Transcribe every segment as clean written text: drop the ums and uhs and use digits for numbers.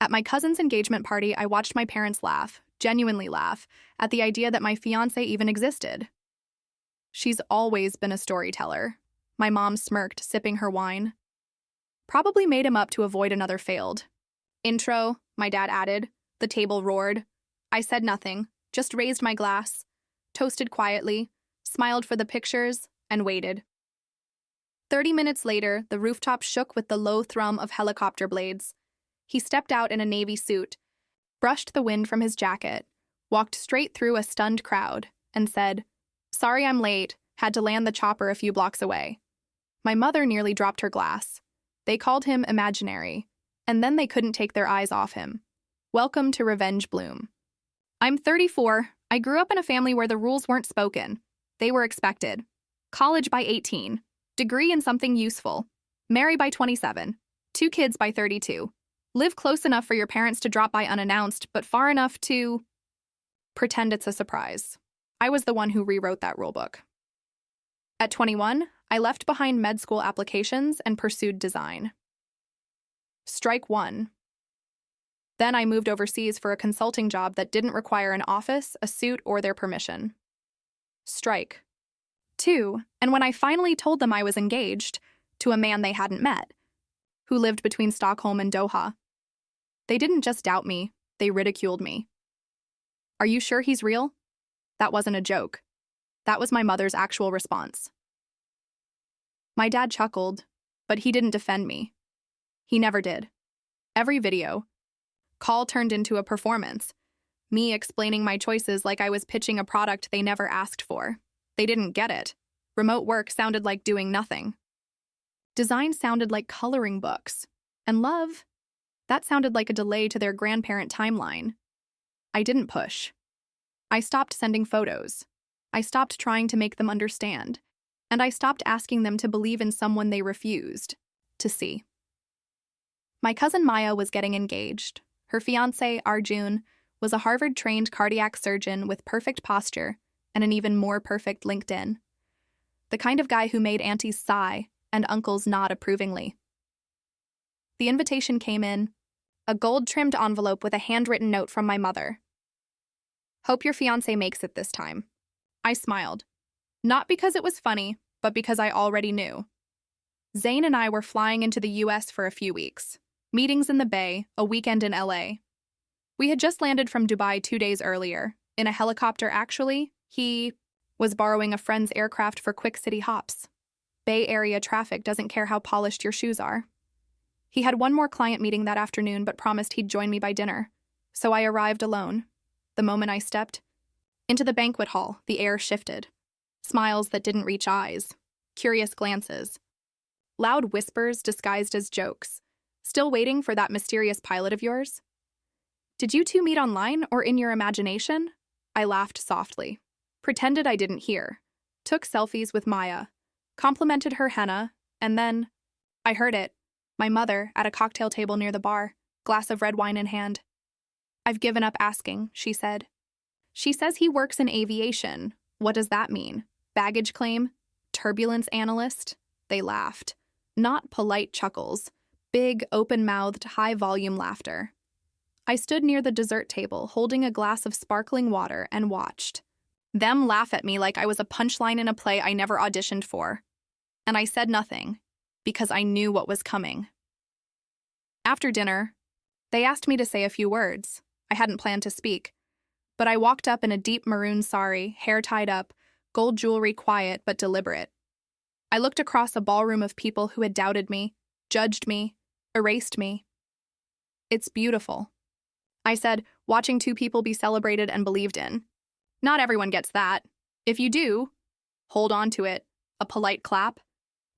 At my cousin's engagement party, I watched my parents laugh, genuinely laugh, at the idea that my fiancé even existed. She's always been a storyteller. My mom smirked, sipping her wine. Probably made him up to avoid another failed. Intro, my dad added. The table roared. I said nothing, just raised my glass, toasted quietly, smiled for the pictures, and waited. 30 minutes later, the rooftop shook with the low thrum of helicopter blades. He stepped out in a navy suit, brushed the wind from his jacket, walked straight through a stunned crowd, and said, "Sorry I'm late, had to land the chopper a few blocks away." My mother nearly dropped her glass. They called him imaginary, and then they couldn't take their eyes off him. Welcome to Revenge Bloom. I'm 34. I grew up in a family where the rules weren't spoken. They were expected. College by 18. Degree in something useful. Marry by 27. 2 kids by 32. Live close enough for your parents to drop by unannounced, but far enough to pretend it's a surprise. I was the one who rewrote that rulebook. At 21, I left behind med school applications and pursued design. Strike 1. Then I moved overseas for a consulting job that didn't require an office, a suit, or their permission. Strike 2. And when I finally told them I was engaged to a man they hadn't met, who lived between Stockholm and Doha, they didn't just doubt me, they ridiculed me. Are you sure he's real? That wasn't a joke. That was my mother's actual response. My dad chuckled, but he didn't defend me. He never did. Every video call turned into a performance, me explaining my choices like I was pitching a product they never asked for. They didn't get it. Remote work sounded like doing nothing. Design sounded like coloring books. And love, that sounded like a delay to their grandparent timeline. I didn't push. I stopped sending photos. I stopped trying to make them understand. And I stopped asking them to believe in someone they refused to see. My cousin Maya was getting engaged. Her fiancé, Arjun, was a Harvard-trained cardiac surgeon with perfect posture and an even more perfect LinkedIn. The kind of guy who made aunties sigh and uncles nod approvingly. The invitation came in, a gold-trimmed envelope with a handwritten note from my mother. Hope your fiancé makes it this time. I smiled. Not because it was funny, but because I already knew. Zane and I were flying into the US for a few weeks. Meetings in the Bay, a weekend in LA. We had just landed from Dubai 2 days earlier. In a helicopter, actually. He was borrowing a friend's aircraft for quick city hops. Bay Area traffic doesn't care how polished your shoes are. He had one more client meeting that afternoon but promised he'd join me by dinner. So I arrived alone. The moment I stepped into the banquet hall, the air shifted. Smiles that didn't reach eyes. Curious glances. Loud whispers disguised as jokes. Still waiting for that mysterious pilot of yours? Did you two meet online or in your imagination? I laughed softly. Pretended I didn't hear. Took selfies with Maya. Complimented her henna. And then I heard it. My mother, at a cocktail table near the bar, glass of red wine in hand. I've given up asking, she said. She says he works in aviation. What does that mean? Baggage claim? Turbulence analyst? They laughed. Not polite chuckles. Big, open-mouthed, high-volume laughter. I stood near the dessert table, holding a glass of sparkling water, and watched. Them laugh at me like I was a punchline in a play I never auditioned for. And I said nothing, because I knew what was coming. After dinner, they asked me to say a few words. I hadn't planned to speak. But I walked up in a deep maroon sari, hair tied up, gold jewelry quiet but deliberate. I looked across a ballroom of people who had doubted me, judged me, erased me. It's beautiful, I said, watching 2 people be celebrated and believed in. Not everyone gets that. If you do, hold on to it, a polite clap,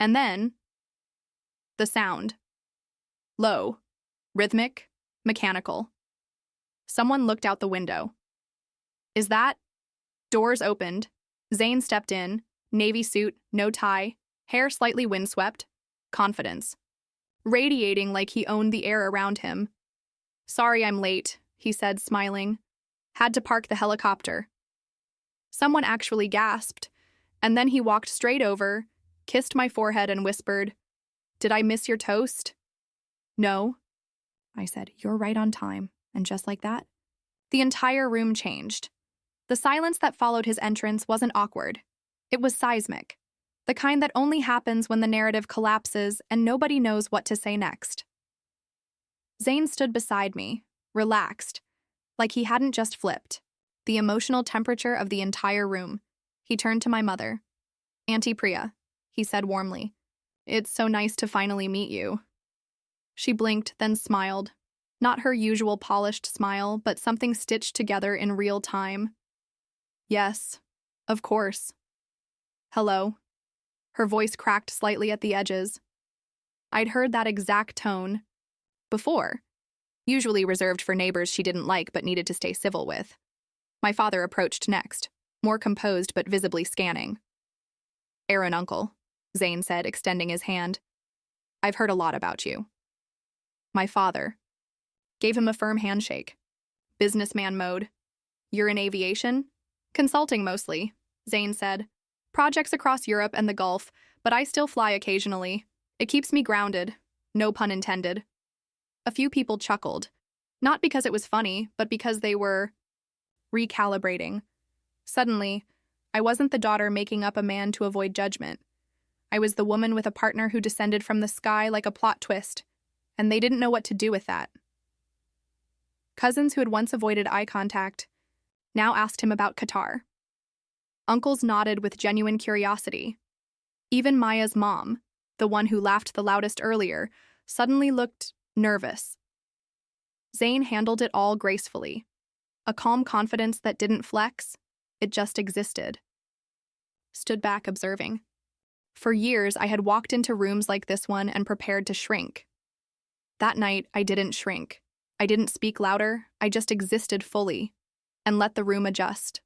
and then the sound. Low, rhythmic, mechanical. Someone looked out the window. Is that? Doors opened. Zane stepped in, navy suit, no tie, hair slightly windswept, confidence. Radiating like he owned the air around him. Sorry I'm late, he said, smiling. Had to park the helicopter. Someone actually gasped, and then he walked straight over, kissed my forehead and whispered, Did I miss your toast? No. I said. You're right on time. And just like that, the entire room changed. The silence that followed his entrance wasn't awkward. It was seismic, the kind that only happens when the narrative collapses and nobody knows what to say next. Zane stood beside me, relaxed, like he hadn't just flipped. The emotional temperature of the entire room. He turned to my mother. Auntie Priya, he said warmly. It's so nice to finally meet you. She blinked, then smiled. Not her usual polished smile, but something stitched together in real time. Yes, of course. Hello. Her voice cracked slightly at the edges. I'd heard that exact tone before, usually reserved for neighbors she didn't like but needed to stay civil with. My father approached next, more composed but visibly scanning. Aaron, uncle, Zane said, extending his hand. I've heard a lot about you. My father gave him a firm handshake. Businessman mode. You're in aviation? Consulting mostly, Zane said. Projects across Europe and the Gulf, but I still fly occasionally. It keeps me grounded. No pun intended. A few people chuckled. Not because it was funny, but because they were recalibrating. Suddenly, I wasn't the daughter making up a man to avoid judgment. I was the woman with a partner who descended from the sky like a plot twist, and they didn't know what to do with that. Cousins who had once avoided eye contact now asked him about Qatar. Uncles nodded with genuine curiosity. Even Maya's mom, the one who laughed the loudest earlier, suddenly looked nervous. Zane handled it all gracefully. A calm confidence that didn't flex, it just existed. Stood back observing. For years, I had walked into rooms like this one and prepared to shrink. That night, I didn't shrink. I didn't speak louder, I just existed fully, and let the room adjust.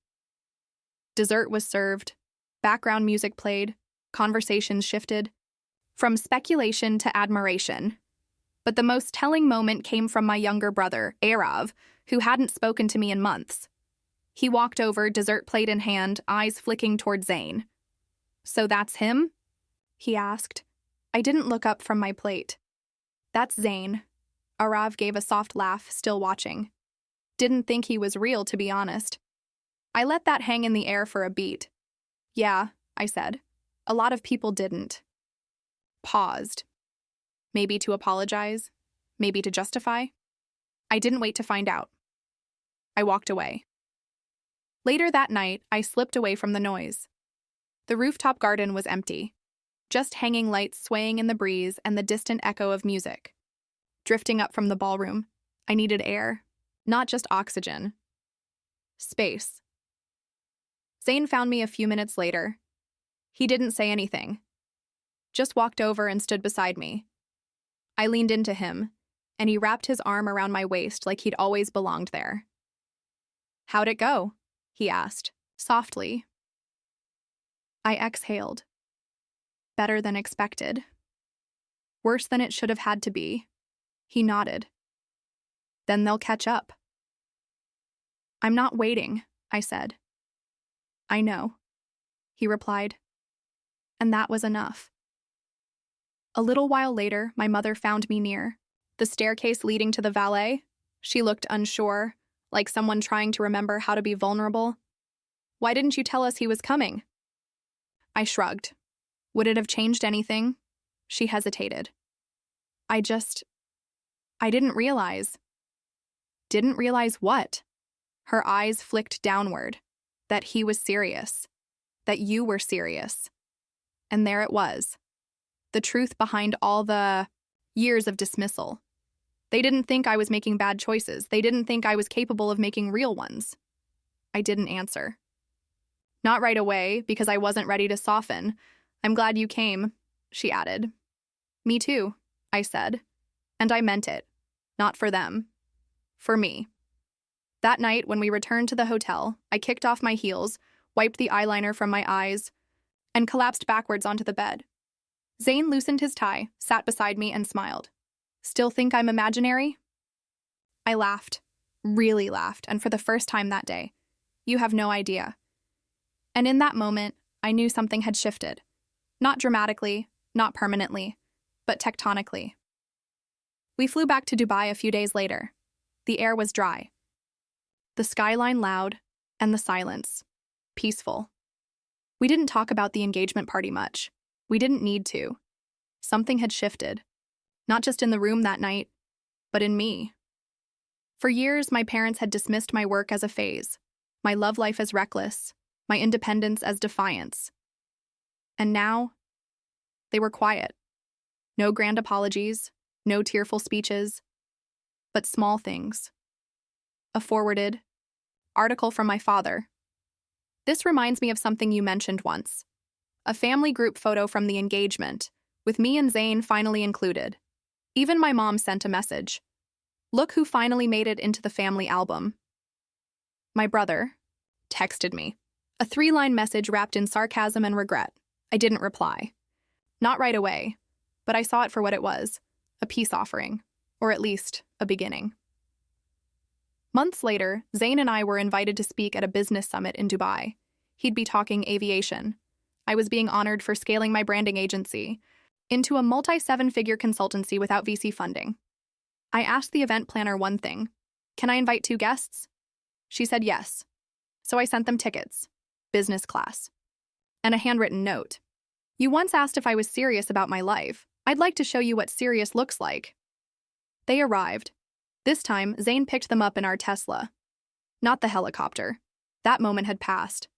Dessert was served, background music played, conversations shifted, from speculation to admiration. But the most telling moment came from my younger brother, Arav, who hadn't spoken to me in months. He walked over, dessert plate in hand, eyes flicking toward Zane. So that's him? He asked. I didn't look up from my plate. That's Zane. Arav gave a soft laugh, still watching. Didn't think he was real, to be honest. I let that hang in the air for a beat. Yeah, I said. A lot of people didn't. Paused. Maybe to apologize, maybe to justify. I didn't wait to find out. I walked away. Later that night, I slipped away from the noise. The rooftop garden was empty, just hanging lights swaying in the breeze and the distant echo of music. Drifting up from the ballroom, I needed air, not just oxygen. Space. Zane found me a few minutes later. He didn't say anything, just walked over and stood beside me. I leaned into him, and he wrapped his arm around my waist like he'd always belonged there. How'd it go? He asked, softly. I exhaled. Better than expected. Worse than it should have had to be. He nodded. Then they'll catch up. I'm not waiting, I said. I know, he replied. And that was enough. A little while later, my mother found me near the staircase leading to the valet. She looked unsure, like someone trying to remember how to be vulnerable. Why didn't you tell us he was coming? I shrugged. Would it have changed anything? She hesitated. I didn't realize. Didn't realize what? Her eyes flicked downward. That he was serious. That you were serious. And there it was. The truth behind all the years of dismissal. They didn't think I was making bad choices. They didn't think I was capable of making real ones. I didn't answer. Not right away, because I wasn't ready to soften. I'm glad you came, she added. Me too, I said. And I meant it. Not for them. For me. That night, when we returned to the hotel, I kicked off my heels, wiped the eyeliner from my eyes, and collapsed backwards onto the bed. Zane loosened his tie, sat beside me, and smiled. Still think I'm imaginary? I laughed. Really laughed, and for the first time that day. You have no idea. And in that moment, I knew something had shifted. Not dramatically, not permanently, but tectonically. We flew back to Dubai a few days later. The air was dry, the skyline loud, and the silence peaceful. We didn't talk about the engagement party much. We didn't need to. Something had shifted, not just in the room that night, but in me. For years, my parents had dismissed my work as a phase, my love life as reckless, my independence as defiance. And now, they were quiet. No grand apologies, no tearful speeches, but small things. A forwarded article from my father. This reminds me of something you mentioned once. A family group photo from the engagement, with me and Zane finally included. Even my mom sent a message. Look who finally made it into the family album. My brother texted me. A 3-line message wrapped in sarcasm and regret. I didn't reply. Not right away, but I saw it for what it was, a peace offering, or at least a beginning. Months later, Zane and I were invited to speak at a business summit in Dubai. He'd be talking aviation. I was being honored for scaling my branding agency into a multi-7-figure consultancy without VC funding. I asked the event planner one thing. Can I invite 2 guests? She said yes. So I sent them tickets, business class, and a handwritten note. You once asked if I was serious about my life. I'd like to show you what serious looks like. They arrived. This time, Zane picked them up in our Tesla. Not the helicopter. That moment had passed.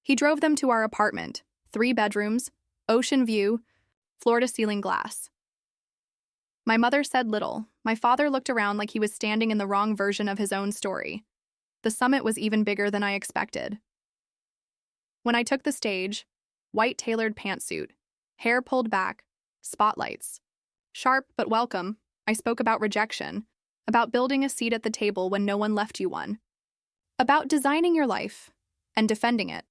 He drove them to our apartment, 3 bedrooms, ocean view, floor-to-ceiling glass. My mother said little. My father looked around like he was standing in the wrong version of his own story. The summit was even bigger than I expected. When I took the stage, white tailored pantsuit, hair pulled back, spotlights. Sharp but welcome, I spoke about rejection, about building a seat at the table when no one left you one, about designing your life and defending it.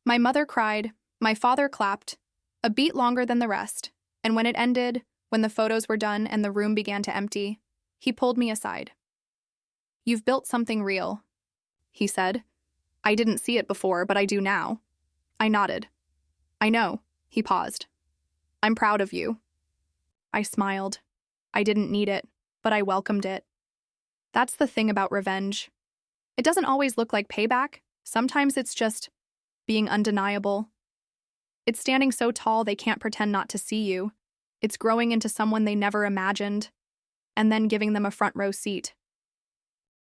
My mother cried, my father clapped, a beat longer than the rest, and when it ended, when the photos were done and the room began to empty, he pulled me aside. You've built something real, he said. I didn't see it before, but I do now. I nodded. I know, he paused. I'm proud of you. I smiled. I didn't need it, but I welcomed it. That's the thing about revenge. It doesn't always look like payback. Sometimes it's just being undeniable. It's standing so tall they can't pretend not to see you. It's growing into someone they never imagined, and then giving them a front row seat.